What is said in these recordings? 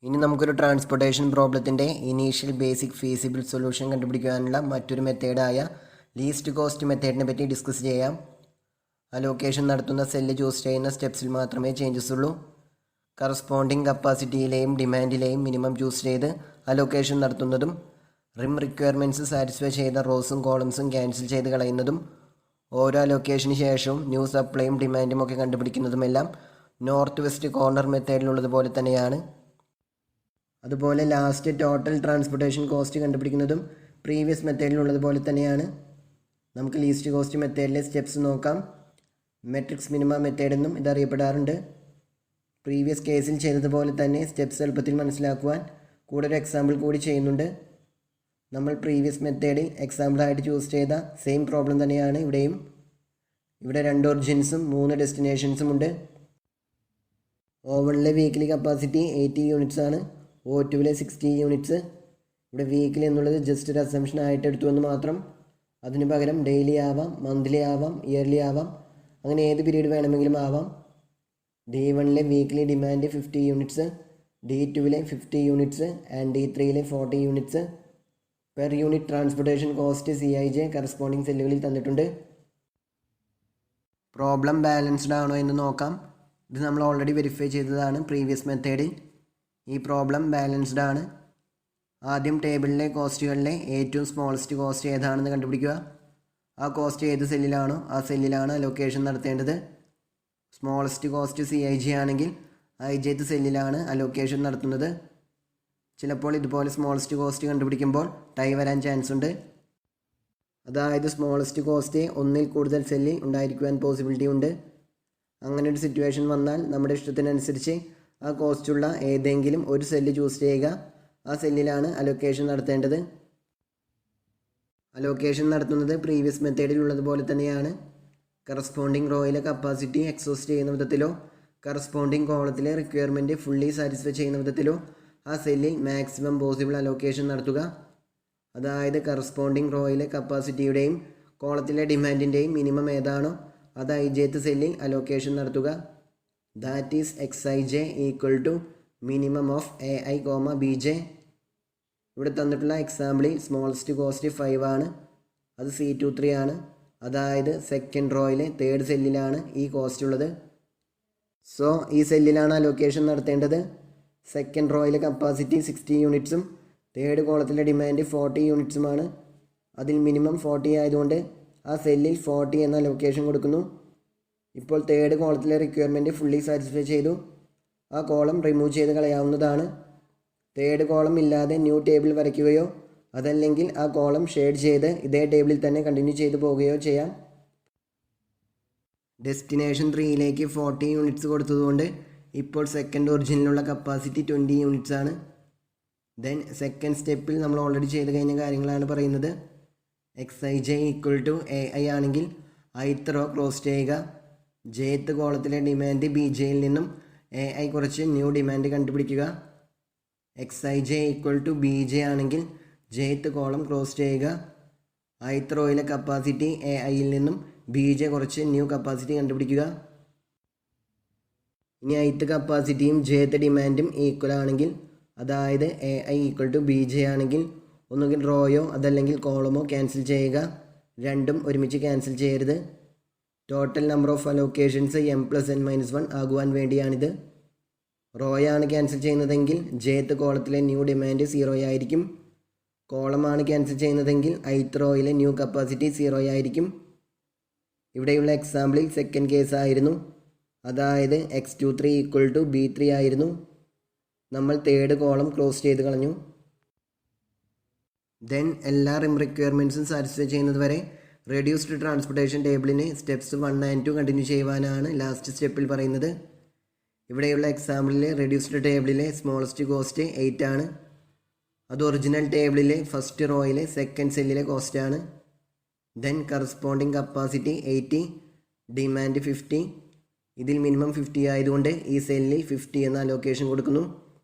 ഇനി നമുക്കൊരു ട്രാൻസ്പോർട്ടേഷൻ പ്രോബ്ലത്തിൻ്റെ ഇനീഷ്യൽ ബേസിക് ഫീസിബിൾ സൊല്യൂഷൻ കണ്ടുപിടിക്കാനുള്ള മറ്റൊരു മെത്തേഡായ ലീസ്റ്റ് കോസ്റ്റ് മെത്തേഡിനെ പറ്റി ഡിസ്കസ് ചെയ്യാം. അലോക്കേഷൻ നടത്തുന്ന സെല്ല് ചൂസ് ചെയ്യുന്ന സ്റ്റെപ്സിൽ മാത്രമേ ചേഞ്ചസ് ഉള്ളൂ. കറസ്പോണ്ടിങ് കപ്പാസിറ്റിയിലെയും ഡിമാൻഡിലെയും മിനിമം ചൂസ് ചെയ്ത് അലോക്കേഷൻ നടത്തുന്നതും റിം റിക്വയർമെൻറ്റ്സ് സാറ്റിസ്ഫൈ ചെയ്ത റോസും കോളംസും ക്യാൻസൽ ചെയ്ത് കളയുന്നതും ഓരോ അലോക്കേഷന് ശേഷവും ന്യൂ സപ്ലൈയും ഡിമാൻഡും ഒക്കെ കണ്ടുപിടിക്കുന്നതുമെല്ലാം നോർത്ത് വെസ്റ്റ് കോർണർ മെത്തേഡിലുള്ളതുപോലെ തന്നെയാണ്. അതുപോലെ ലാസ്റ്റ് ടോട്ടൽ ട്രാൻസ്പോർട്ടേഷൻ കോസ്റ്റ് കണ്ടുപിടിക്കുന്നതും പ്രീവിയസ് മെത്തേഡിലുള്ളതുപോലെ തന്നെയാണ്. നമുക്ക് ലീസ്റ്റ് കോസ്റ്റ് മെത്തേഡിലെ സ്റ്റെപ്സ് നോക്കാം. മെട്രിക്സ് മിനിമ മെത്തേഡ് എന്നും ഇതറിയപ്പെടാറുണ്ട്. പ്രീവിയസ് കേസിൽ ചെയ്തതുപോലെ തന്നെ സ്റ്റെപ്സ് എളുപ്പത്തിൽ മനസ്സിലാക്കുവാൻ കൂടെ ഒരു എക്സാമ്പിൾ കൂടി ചെയ്യുന്നുണ്ട്. നമ്മൾ പ്രീവിയസ് മെത്തേഡിൽ എക്സാമ്പിളായിട്ട് ചൂസ് ചെയ്ത സെയിം പ്രോബ്ലം തന്നെയാണ് ഇവിടെയും. ഇവിടെ 2 ഒറിജിൻസും 3 ഡെസ്റ്റിനേഷൻസും ഉണ്ട്. ഓവണിലെ വീക്കിലി കപ്പാസിറ്റി 80 യൂണിറ്റ്സ് ആണ്. O2വിലെ 60 യൂണിറ്റ്സ്. ഇവിടെ വീക്കിലി എന്നുള്ളത് ജസ്റ്റ് ഒരു അസംഷൻ ആയിട്ട് എടുത്തു എന്ന് മാത്രം. അതിന് പകരം ഡെയിലി ആവാം, മന്ത്ലി ആവാം, ഇയർലി ആവാം, അങ്ങനെ ഏത് പീരീഡ് വേണമെങ്കിലും ആവാം. D1ലെ വീക്കിലി ഡിമാൻഡ് 50 യൂണിറ്റ്സ്, D2വിലെ 50 യൂണിറ്റ്സ് ആൻഡ് D3ലെ 40 units. Per unit transportation cost CIJ corresponding സെല്ലുകളിൽ തന്നിട്ടുണ്ട്. പ്രോബ്ലം ബാലൻസ്ഡ് ആണോ എന്ന് നോക്കാം. ഇത് നമ്മൾ ഓൾറെഡി വെരിഫൈ ചെയ്തതാണ് പ്രീവിയസ് മെത്തേഡിൽ. ഈ പ്രോബ്ലം ബാലൻസ്ഡ് ആണ്. ആദ്യം ടേബിളിലെ കോസ്റ്റുകളിലെ ഏറ്റവും സ്മോളസ്റ്റ് കോസ്റ്റ് ഏതാണെന്ന് കണ്ടുപിടിക്കുക. ആ കോസ്റ്റ് ഏത് സെല്ലിലാണോ ആ സെല്ലിലാണ് അലോക്കേഷൻ നടത്തേണ്ടത്. സ്മോളസ്റ്റ് കോസ്റ്റ് CIJ ആണെങ്കിൽ IJth സെല്ലിലാണ് അലോക്കേഷൻ നടത്തുന്നത്. ചിലപ്പോൾ ഇതുപോലെ സ്മോളസ്റ്റ് കോസ്റ്റ് കണ്ടുപിടിക്കുമ്പോൾ ടൈ വരാൻ ചാൻസ് ഉണ്ട്. അതായത് സ്മോളസ്റ്റ് കോസ്റ്റ് ഒന്നിൽ കൂടുതൽ സെല്ലിൽ ഉണ്ടായിരിക്കുവാൻ പോസിബിലിറ്റി ഉണ്ട്. അങ്ങനെ ഒരു സിറ്റുവേഷൻ വന്നാൽ നമ്മുടെ ഇഷ്ടത്തിനനുസരിച്ച് ആ കോസ്റ്റുള്ള ഏതെങ്കിലും ഒരു സെല്ല് ചൂസ് ചെയ്യുക. ആ സെല്ലിലാണ് അലോക്കേഷൻ നടത്തേണ്ടത്. അലോക്കേഷൻ നടത്തുന്നത് പ്രീവിയസ് മെത്തേഡിലുള്ളതുപോലെ തന്നെയാണ്. കറസ്പോണ്ടിങ് റോയിലെ കപ്പാസിറ്റി എക്സോസ്റ്റ് ചെയ്യുന്ന വിധത്തിലോ കറസ്പോണ്ടിങ് കോളത്തിലെ റിക്വയർമെൻറ്റ് ഫുള്ളി സാറ്റിസ്ഫൈ ചെയ്യുന്ന വിധത്തിലോ ആ സെല്ലിൽ മാക്സിമം പോസിബിൾ അലോക്കേഷൻ നടത്തുക. അതായത് കറസ്പോണ്ടിങ് റോയിലെ കപ്പാസിറ്റിയുടെയും കോളത്തിലെ ഡിമാൻഡിൻ്റെയും മിനിമം ഏതാണോ അത് IJth സെല്ലിൽ അലോക്കേഷൻ നടത്തുക. That is XIJ equal to minimum of AI, BJ. ഇവിടെ തന്നിട്ടുള്ള എക്സാമ്പിളിൽ സ്മോളസ്റ്റ് കോസ്റ്റ് 5 ആണ്. അത് C23 ആണ്. അതായത് സെക്കൻഡ് റോയിലെ തേർഡ് സെല്ലിലാണ് ഈ കോസ്റ്റ് ഉള്ളത്. സോ ഈ സെല്ലിലാണ് അലോക്കേഷൻ നടത്തേണ്ടത്. സെക്കൻഡ് റോയിലെ കപ്പാസിറ്റി 60 യൂണിറ്റ്സും തേർഡ് കോളത്തിലെ ഡിമാൻഡ് 40 യൂണിറ്റ്സുമാണ്. അതിൽ മിനിമം 40 ആയതുകൊണ്ട് ആ സെല്ലിൽ 40 എന്ന അലോക്കേഷൻ കൊടുക്കുന്നു. ഇപ്പോൾ തേർഡ് കോളത്തിലെ റിക്വയർമെൻറ്റ് ഫുള്ളി സാറ്റിസ്ഫൈ ചെയ്തു. ആ കോളം റിമൂവ് ചെയ്ത് കളയാവുന്നതാണ്. തേർഡ് കോളം ഇല്ലാതെ ന്യൂ ടേബിൾ വരയ്ക്കുകയോ അതല്ലെങ്കിൽ ആ കോളം ഷെയ്ഡ് ചെയ്ത് ഇതേ ടേബിളിൽ തന്നെ കണ്ടിന്യൂ ചെയ്തു പോവുകയോ ചെയ്യാം. ഡെസ്റ്റിനേഷൻ 3ലേക്ക് 40 യൂണിറ്റ്സ് കൊടുത്തതുകൊണ്ട് ഇപ്പോൾ സെക്കൻഡ് ഒറിജിനിലുള്ള കപ്പാസിറ്റി 20 യൂണിറ്റ്സ് ആണ്. ദെൻ സെക്കൻഡ് സ്റ്റെപ്പിൽ നമ്മൾ ഓൾറെഡി ചെയ്ത് കഴിഞ്ഞ കാര്യങ്ങളാണ് പറയുന്നത്. XIJ ഈക്വൽ ടു AI ആണെങ്കിൽ ith റോ ക്ലോസ് ചെയ്യുക. jth കോളത്തിലെ ഡിമാൻഡ് BJയിൽ നിന്നും AI കുറച്ച് ന്യൂ ഡിമാൻഡ് കണ്ടുപിടിക്കുക. XIJ ഈക്വൽ ടു BJ ആണെങ്കിൽ jth കോളം ക്ലോസ് ചെയ്യുക. ith റോയിലെ കപ്പാസിറ്റി AIയിൽ നിന്നും BJ കുറച്ച് ന്യൂ കപ്പാസിറ്റി കണ്ടുപിടിക്കുക. ഇനി ith കപ്പാസിറ്റിയും jth ഡിമാൻഡും ഈക്വൽ ആണെങ്കിൽ, അതായത് AI ഈക്വൽ ടു BJ ആണെങ്കിൽ ഒന്നുകിൽ റോയോ അതല്ലെങ്കിൽ കോളമോ ക്യാൻസൽ ചെയ്യുക. രണ്ടും ഒരുമിച്ച് ക്യാൻസൽ ചെയ്യരുത്. Total number of allocations m+n-1 ആകുവാൻ വേണ്ടിയാണിത്. റോയാണ് ക്യാൻസൽ ചെയ്യുന്നതെങ്കിൽ jth കോളത്തിലെ ന്യൂ ഡിമാൻഡ് 0 ആയിരിക്കും. കോളമാണ് ക്യാൻസൽ ചെയ്യുന്നതെങ്കിൽ ith റോയിലെ ന്യൂ കപ്പാസിറ്റി 0 ആയിരിക്കും. ഇവിടെയുള്ള എക്സാമ്പിളിൽ സെക്കൻഡ് കേസ് ആയിരുന്നു. അതായത് X23 ഈക്വൽ ടു B3 ആയിരുന്നു. നമ്മൾ തേർഡ് കോളം ക്ലോസ് ചെയ്ത് കളഞ്ഞു. ദെൻ എല്ലാ റിം റിക്വയർമെൻറ്റ്സും സാറ്റിസ്ഫൈ ചെയ്യുന്നത് വരെ റെഡ്യൂസ്ഡ് ട്രാൻസ്പോർട്ടേഷൻ ടേബിളിന് സ്റ്റെപ്സ് 1 and 2 കണ്ടിന്യൂ ചെയ്യുവാനാണ് ലാസ്റ്റ് സ്റ്റെപ്പിൽ പറയുന്നത്. ഇവിടെയുള്ള എക്സാമ്പിളിലെ റെഡ്യൂസ്ഡ് ടേബിളിലെ സ്മോളസ്റ്റ് കോസ്റ്റ് 8 ആണ്. അത് ഒറിജിനൽ ടേബിളിലെ ഫസ്റ്റ് റോയിലെ സെക്കൻഡ് സെല്ലിലെ കോസ്റ്റ് ആണ്. Then corresponding capacity 80, demand 50. ഇതിൽ മിനിമം 50 ആയതുകൊണ്ട് ഈ സെല്ലിൽ 50 എന്ന അലോക്കേഷൻ കൊടുക്കുന്നു.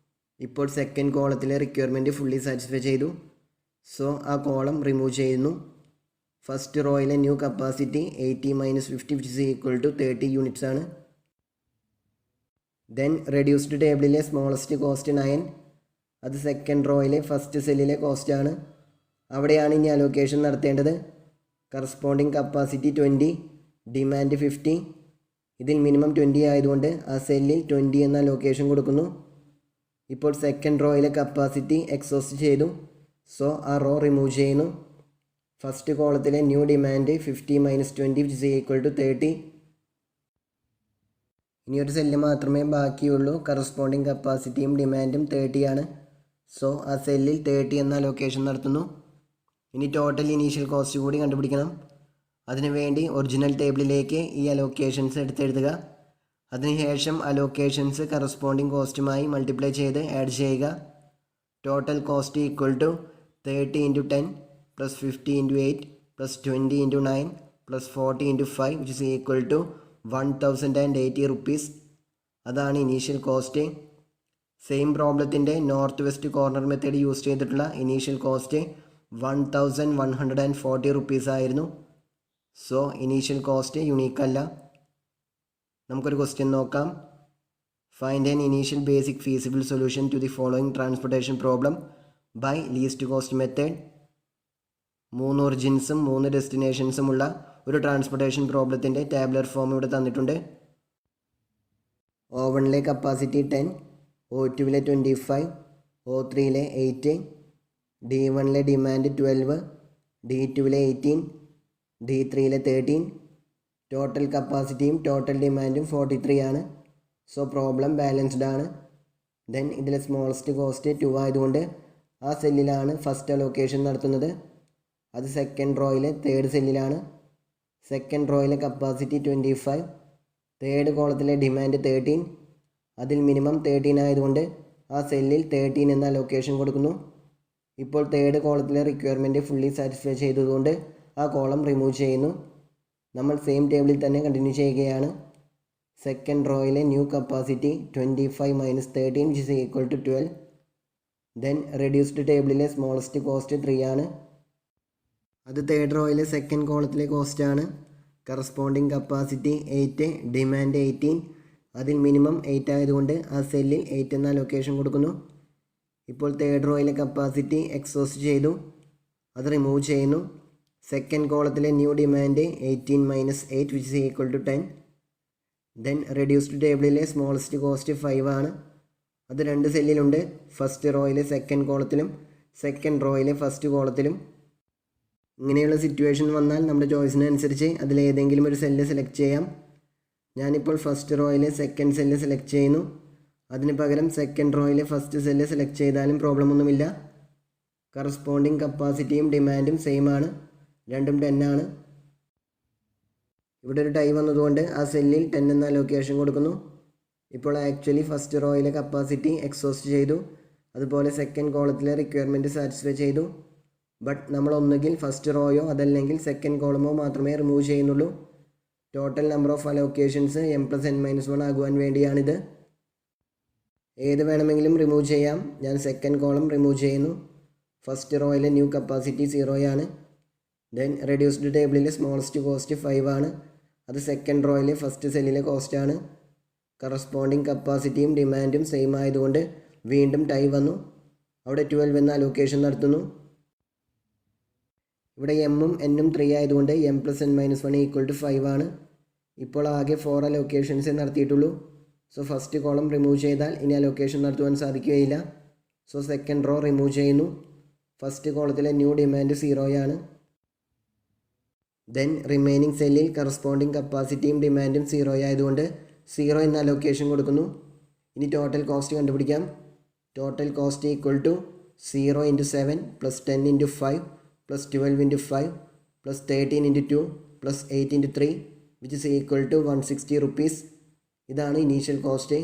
ഇപ്പോൾ സെക്കൻഡ് കോളത്തിലെ റിക്വയർമെൻറ്റ് ഫുള്ളി സാറ്റിസ്ഫൈ ചെയ്തു. സോ ആ കോളം റിമൂവ് ചെയ്യുന്നു. ഫസ്റ്റ് റോയിലെ new capacity 80 - 50 which is equal to 30 units ആണ്. ദെൻ റെഡ്യൂസ്ഡ് ടേബിളിലെ സ്മോളസ്റ്റ് കോസ്റ്റ് 9, അത് സെക്കൻഡ് റോയിലെ ഫസ്റ്റ് സെല്ലിലെ കോസ്റ്റാണ്. അവിടെയാണ് ഇനി അലോക്കേഷൻ നടത്തേണ്ടത്. Corresponding capacity 20, demand 50. ഇതിൽ മിനിമം 20 ആയതുകൊണ്ട് ആ സെല്ലിൽ 20 എന്ന അലോക്കേഷൻ കൊടുക്കുന്നു. ഇപ്പോൾ സെക്കൻഡ് റോയിലെ കപ്പാസിറ്റി എക്സോസ്റ്റ് ചെയ്തു. സോ ആ റോ റിമൂവ് ചെയ്യുന്നു. ഫസ്റ്റ് കോളത്തിലെ ന്യൂ ഡിമാൻഡ് 50 - 20 = 30. ഇനി ഒരു സെല്ല് മാത്രമേ ബാക്കിയുള്ളൂ. കറസ്പോണ്ടിങ് കപ്പാസിറ്റിയും ഡിമാൻഡും 30 ആണ്. സോ ആ സെല്ലിൽ 30 എന്ന അലോക്കേഷൻ നടത്തുന്നു. ഇനി ടോട്ടൽ ഇനീഷ്യൽ കോസ്റ്റ് കൂടി കണ്ടുപിടിക്കണം. അതിനുവേണ്ടി ഒറിജിനൽ ടേബിളിലേക്ക് ഈ അലോക്കേഷൻസ് എടുത്തെഴുതുക. അതിനുശേഷം അലോക്കേഷൻസ് കറസ്പോണ്ടിങ് കോസ്റ്റുമായി മൾട്ടിപ്ലൈ ചെയ്ത് ആഡ് ചെയ്യുക. Total cost = 30 × 10 + 50 × 8 + 20 × 9 + 40 × 5 = 1080 rupees. അതാണ് ഇനീഷ്യൽ കോസ്റ്റ്. സെയിം പ്രോബ്ലത്തിൻ്റെ north west corner method use ചെയ്തിട്ടുള്ള ഇനീഷ്യൽ കോസ്റ്റ് 1140 rupees ആയിരുന്നു. സോ ഇനീഷ്യൽ കോസ്റ്റ് യുണീക്ക് അല്ല. നമുക്കൊരു ക്വസ്റ്റ്യൻ നോക്കാം. Find an initial basic feasible solution to the following transportation problem by least cost method. 3 ഒറിജിൻസും 3 ഡെസ്റ്റിനേഷൻസുമുള്ള ഒരു transportation പ്രോബ്ലത്തിൻ്റെ ടാബുലർ ഫോം ഇവിടെ തന്നിട്ടുണ്ട്. O1ലെ കപ്പാസിറ്റി 10, O2ലെ 25, O3ലെ 8, D1ലെ ഡിമാൻഡ് 12, D2ലെ 18, D3ലെ 13. ടോട്ടൽ കപ്പാസിറ്റിയും ടോട്ടൽ ഡിമാൻഡും 43 ആണ്. സോ പ്രോബ്ലം ബാലൻസ്ഡ് ആണ്. ദെൻ ഇതിലെ സ്മോളസ്റ്റ് കോസ്റ്റ് 2 ആയതുകൊണ്ട് ആ സെല്ലിലാണ് ഫസ്റ്റ് അലോക്കേഷൻ നടത്തുന്നത്. അത് സെക്കൻഡ് റോയിലെ തേർഡ് സെല്ലിലാണ്. സെക്കൻഡ് റോയിലെ കപ്പാസിറ്റി 25, തേർഡ് കോളത്തിലെ ഡിമാൻഡ് 13. അതിൽ മിനിമം 13 ആയതുകൊണ്ട് ആ സെല്ലിൽ 13 എന്ന അലോക്കേഷൻ കൊടുക്കുന്നു. ഇപ്പോൾ തേർഡ് കോളത്തിലെ റിക്വയർമെൻറ്റ് ഫുള്ളി സാറ്റിസ്ഫൈ ചെയ്തതുകൊണ്ട് ആ കോളം റിമൂവ് ചെയ്യുന്നു. നമ്മൾ സെയിം ടേബിളിൽ തന്നെ കണ്ടിന്യൂ ചെയ്യുകയാണ്. സെക്കൻഡ് റോയിലെ ന്യൂ കപ്പാസിറ്റി 25 - 13 = 12. ദെൻ റെഡ്യൂസ്ഡ് ടേബിളിലെ സ്മോളസ്റ്റ് കോസ്റ്റ് 3 ആണ്. അത് തേർഡ് റോയിലെ സെക്കൻഡ് കോളത്തിലെ കോസ്റ്റാണ്. Corresponding capacity 8, demand 18. അതിൽ മിനിമം 8 ആയതുകൊണ്ട് ആ സെല്ലിൽ 8 എന്ന ലൊക്കേഷൻ കൊടുക്കുന്നു. ഇപ്പോൾ തേർഡ് റോയിലെ കപ്പാസിറ്റി എക്സോസ്റ്റ് ചെയ്തു, അത് റിമൂവ് ചെയ്യുന്നു. സെക്കൻഡ് കോളത്തിലെ ന്യൂ ഡിമാൻഡ് 18 - 8 = 10. ദെൻ റെഡ്യൂസ്ഡ് ടേബിളിലെ സ്മോളസ്റ്റ് കോസ്റ്റ് 5 ആണ്. അത് 2 സെല്ലിലുണ്ട്, ഫസ്റ്റ് റോയിലെ സെക്കൻഡ് കോളത്തിലും സെക്കൻഡ് റോയിലെ ഫസ്റ്റ് കോളത്തിലും. ഇങ്ങനെയുള്ള സിറ്റുവേഷൻ വന്നാൽ നമ്മുടെ ചോയ്സിനനുസരിച്ച് അതിലേതെങ്കിലും ഒരു സെല്ല് സെലക്ട് ചെയ്യാം. ഞാനിപ്പോൾ ഫസ്റ്റ് റോയിലെ സെക്കൻഡ് സെല്ല് സെലക്ട് ചെയ്യുന്നു. അതിന് പകരം സെക്കൻഡ് റോയിലെ ഫസ്റ്റ് സെല്ല് സെലക്ട് ചെയ്താലും പ്രോബ്ലം ഒന്നുമില്ല. കറസ്പോണ്ടിങ് കപ്പാസിറ്റിയും ഡിമാൻഡും സെയിം ആണ്, രണ്ടും 10 ആണ്. ഇവിടെ ഒരു ടൈ വന്നതുകൊണ്ട് ആ സെല്ലിൽ 10 എന്ന ലൊക്കേഷൻ കൊടുക്കുന്നു. ഇപ്പോൾ ആക്ച്വലി ഫസ്റ്റ് റോയിലെ കപ്പാസിറ്റി എക്സോസ്റ്റ് ചെയ്തു, അതുപോലെ സെക്കൻഡ് കോളത്തിലെ റിക്വയർമെൻറ്റ് സാറ്റിസ്ഫൈ ചെയ്തു. ബട്ട് നമ്മൾ ഒന്നുകിൽ ഫസ്റ്റ് റോയോ അതല്ലെങ്കിൽ സെക്കൻഡ് കോളമോ മാത്രമേ റിമൂവ് ചെയ്യുന്നുള്ളൂ. Total number of allocations m+n-1 ആകുവാൻ വേണ്ടിയാണിത്. ഏത് വേണമെങ്കിലും റിമൂവ് ചെയ്യാം. ഞാൻ സെക്കൻഡ് കോളം റിമൂവ് ചെയ്യുന്നു. ഫസ്റ്റ് റോയിലെ ന്യൂ കപ്പാസിറ്റി 0 ആണ്. ദെൻ റെഡ്യൂസ്ഡ് ടേബിളിലെ സ്മോളസ്റ്റ് കോസ്റ്റ് 5 ആണ്. അത് സെക്കൻഡ് റോയിലെ ഫസ്റ്റ് സെല്ലിലെ കോസ്റ്റ് ആണ്. കറസ്പോണ്ടിങ് കപ്പാസിറ്റിയും ഡിമാൻഡും സെയിം ആയതുകൊണ്ട് വീണ്ടും ടൈ വന്നു. അവിടെ 12 എന്ന അലോക്കേഷൻ നടത്തുന്നു. ഇവിടെ എമ്മും എന്നും 3 ആയതുകൊണ്ട് m+n-1 = 5 ആണ്. ഇപ്പോൾ ആകെ 4 അലോക്കേഷൻസേ നടത്തിയിട്ടുള്ളൂ. സോ ഫസ്റ്റ് കോളം റിമൂവ് ചെയ്താൽ ഇനി അലോക്കേഷൻ നടത്തുവാൻ സാധിക്കുകയില്ല. സോ സെക്കൻഡ് റോ റിമൂവ് ചെയ്യുന്നു. ഫസ്റ്റ് കോളത്തിലെ ന്യൂ ഡിമാൻഡ് 0 ആണ്. ദെൻ റിമൈനിങ് സെല്ലിൽ കറസ്പോണ്ടിങ് കപ്പാസിറ്റിയും ഡിമാൻഡും 0 ആയതുകൊണ്ട് 0 എന്ന അലോക്കേഷൻ കൊടുക്കുന്നു. ഇനി ടോട്ടൽ കോസ്റ്റ് കണ്ടുപിടിക്കാം. Total cost = 0 × 7 + 10 × 5 + 12 × 5 + 13 × 2 + 8 × 3 = 160 rupees. ഇതാണ് ഇനീഷ്യൽ കോസ്റ്റ്.